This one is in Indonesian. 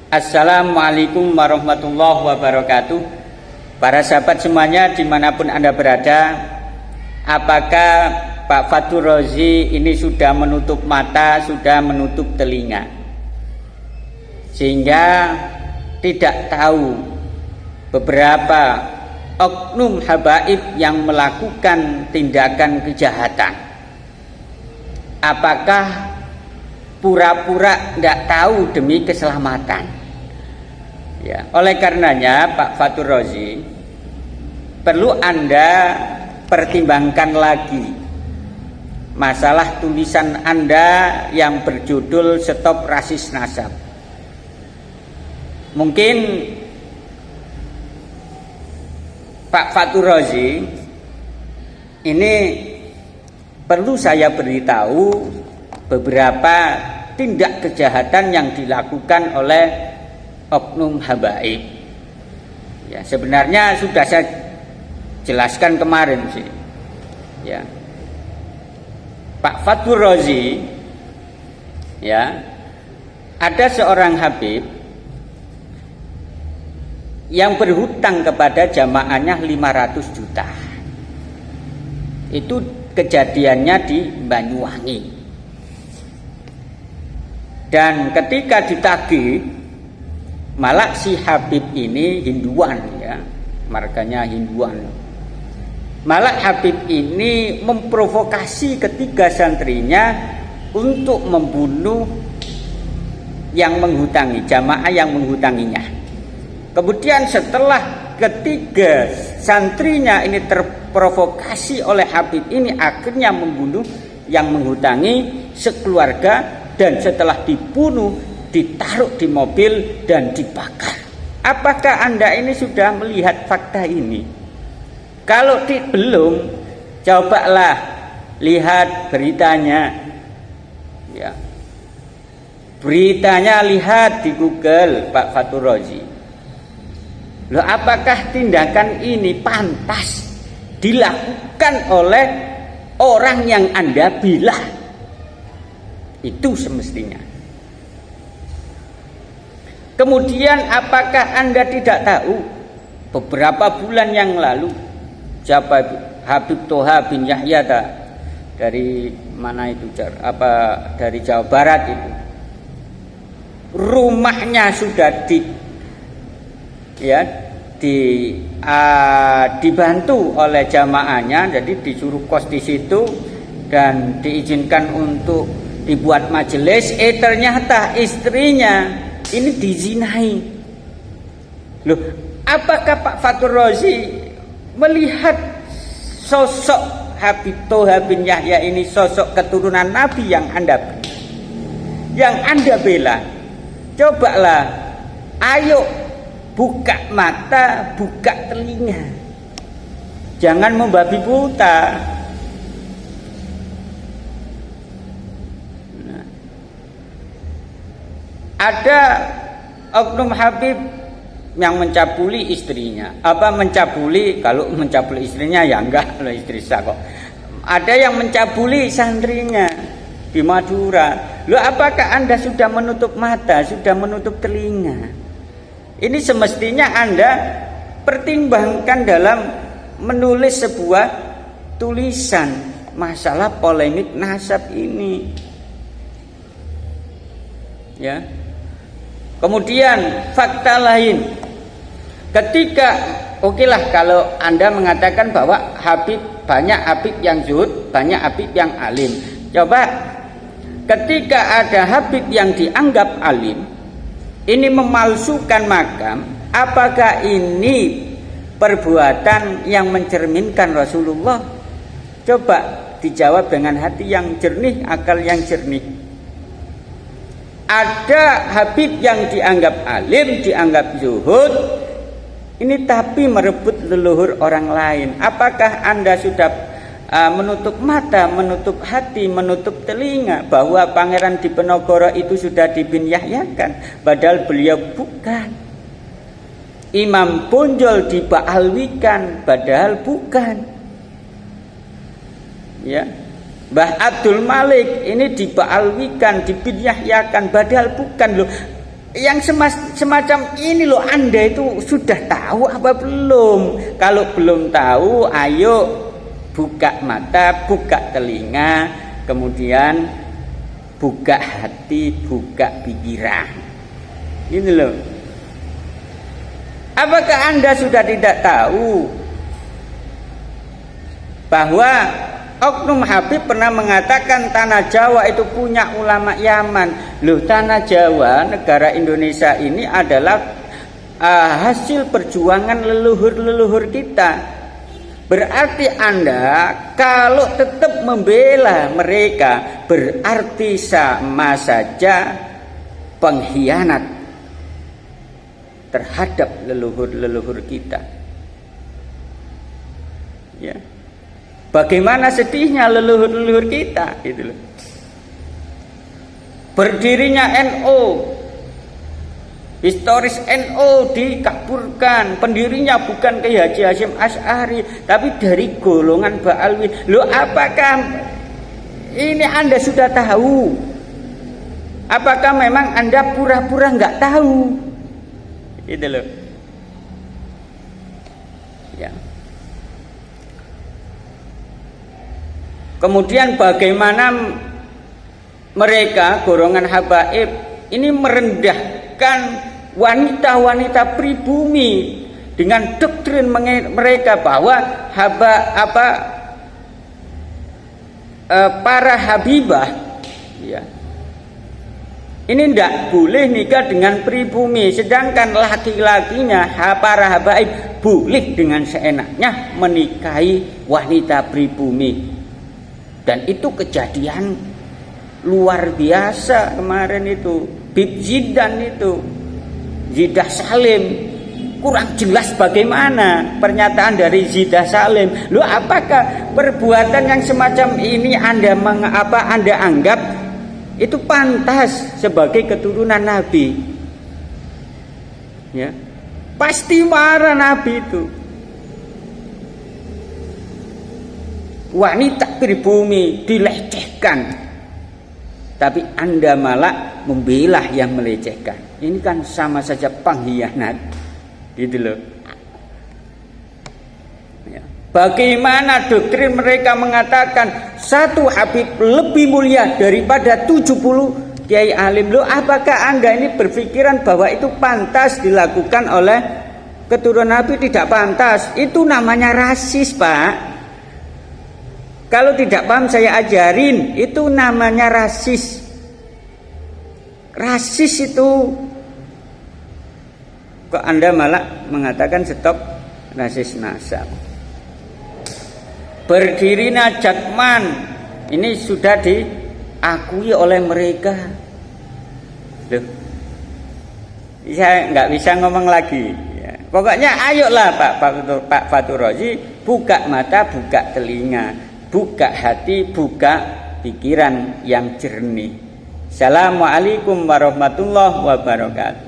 Assalamualaikum warahmatullahi wabarakatuh. Para sahabat semuanya dimanapun Anda berada, apakah Pak Fatur Razi ini sudah menutup mata, sudah menutup telinga, sehingga tidak tahu beberapa oknum habaib yang melakukan tindakan kejahatan? Apakah pura-pura tidak tahu demi keselamatan? Ya, oleh karenanya Pak Fatur Razi perlu Anda pertimbangkan lagi masalah tulisan Anda yang berjudul Stop Rasis Nasab. Mungkin Pak Fatur Razi ini perlu saya beritahu beberapa tindak kejahatan yang dilakukan oleh oknum habaib. Ya, sebenarnya sudah saya jelaskan kemarin sih. Ya. Pak Fatur Razi, ya, ada seorang habib yang berhutang kepada jamaahnya 500 juta. Itu kejadiannya di Banyuwangi. Dan ketika ditagih, malah si Habib ini Hinduan, ya, marganya Hinduan. Malah Habib ini memprovokasi ketiga santrinya untuk membunuh yang menghutangi, jamaah yang menghutanginya. Kemudian setelah ketiga santrinya ini terprovokasi oleh Habib ini, akhirnya membunuh yang menghutangi sekeluarga, dan setelah dibunuh ditaruh di mobil dan dibakar. Apakah Anda ini sudah melihat fakta ini? Kalau belum, cobalah lihat beritanya. Ya. Beritanya lihat di Google, Pak Fatur Razi. Loh, apakah tindakan ini pantas dilakukan oleh orang yang Anda bela? Itu semestinya. Kemudian apakah Anda tidak tahu beberapa bulan yang lalu siapa Habib Toha bin Yahya dari mana itu, dari Jawa Barat itu, rumahnya sudah dibantu oleh jamaahnya, jadi disuruh kos di situ dan diizinkan untuk dibuat majelis. Ternyata istrinya ini dizinai. Loh, apakah Pak Fatur Razi melihat sosok Habib Toha bin Yahya ini sosok keturunan Nabi yang Anda bela? Cobalah, ayo buka mata, buka telinga, jangan membabi buta. Ada oknum habib yang mencabuli istrinya. Kalau mencabuli istrinya ya enggak, loh, istri saya kok. Ada yang mencabuli santrinya di Madura. Loh, apakah Anda sudah menutup mata, sudah menutup telinga? Ini semestinya Anda pertimbangkan dalam menulis sebuah tulisan masalah polemik nasab ini. Ya. Kemudian fakta lain, ketika okelah kalau Anda mengatakan bahwa banyak habib yang zuhud, banyak habib yang alim. Coba ketika ada habib yang dianggap alim ini memalsukan makam, apakah ini perbuatan yang mencerminkan Rasulullah? Coba dijawab dengan hati yang jernih, akal yang jernih. Ada habib yang dianggap alim, dianggap zuhud, ini tapi merebut leluhur orang lain. Apakah Anda sudah menutup mata, menutup hati, menutup telinga bahwa Pangeran Diponegoro itu sudah dibinyahyakan, padahal beliau bukan? Imam Bonjol dibaalwikan, padahal bukan. Ya, Mbah Abdul Malik ini dibaalwikan, dibinyahyakan, padahal bukan. Loh, Yang semacam ini loh, Anda itu sudah tahu apa belum? Kalau belum tahu, ayo buka mata, buka telinga, kemudian buka hati, buka pikiran. Ini loh. Apakah Anda sudah tidak tahu bahwa Oknum Habib pernah mengatakan tanah Jawa itu punya ulama Yaman. Loh, tanah Jawa, negara Indonesia ini adalah hasil perjuangan leluhur-leluhur kita. Berarti Anda kalau tetap membela mereka, berarti sama saja pengkhianat terhadap leluhur-leluhur kita. Ya. Bagaimana sedihnya leluhur-leluhur kita, gitu loh. Berdirinya NU, historis NU dikaburkan, pendirinya bukan Kiai Haji Hasyim Asy'ari, tapi dari golongan Ba'alwi. Loh, apakah ini Anda sudah tahu? Apakah memang Anda pura-pura nggak tahu? Gitu loh. Ya. Kemudian bagaimana mereka golongan habaib ini merendahkan wanita-wanita pribumi dengan doktrin mereka bahwa para habibah, ya, ini tidak boleh nikah dengan pribumi, sedangkan laki-lakinya para habaib boleh dengan seenaknya menikahi wanita pribumi. Dan itu kejadian luar biasa kemarin itu. Bib Zidan itu, Zidah Salim, kurang jelas bagaimana pernyataan dari Zidah Salim. Loh, apakah perbuatan yang semacam ini Anda anggap itu pantas sebagai keturunan Nabi? Ya, pasti marah Nabi itu. Wanita pribumi dilecehkan, tapi Anda malah membela yang melecehkan. Ini kan sama saja pengkhianat, gitu loh. Ya. Bagaimana doktrin mereka mengatakan satu Habib lebih mulia daripada 70 Kiai Alim? Loh, apakah Anda ini berpikiran bahwa itu pantas dilakukan oleh keturunan Nabi? Tidak pantas. Itu namanya rasis, Pak. Kalau tidak paham saya ajarin, itu namanya rasis. Rasis itu. Kok Anda malah mengatakan stop rasis nasab? Berdirinya Jakman ini sudah diakui oleh mereka. Loh, saya nggak bisa ngomong lagi. Ya. Pokoknya ayolah Pak Fatur Razi, buka mata, buka telinga, buka hati, buka pikiran yang jernih. Assalamualaikum warahmatullahi wabarakatuh.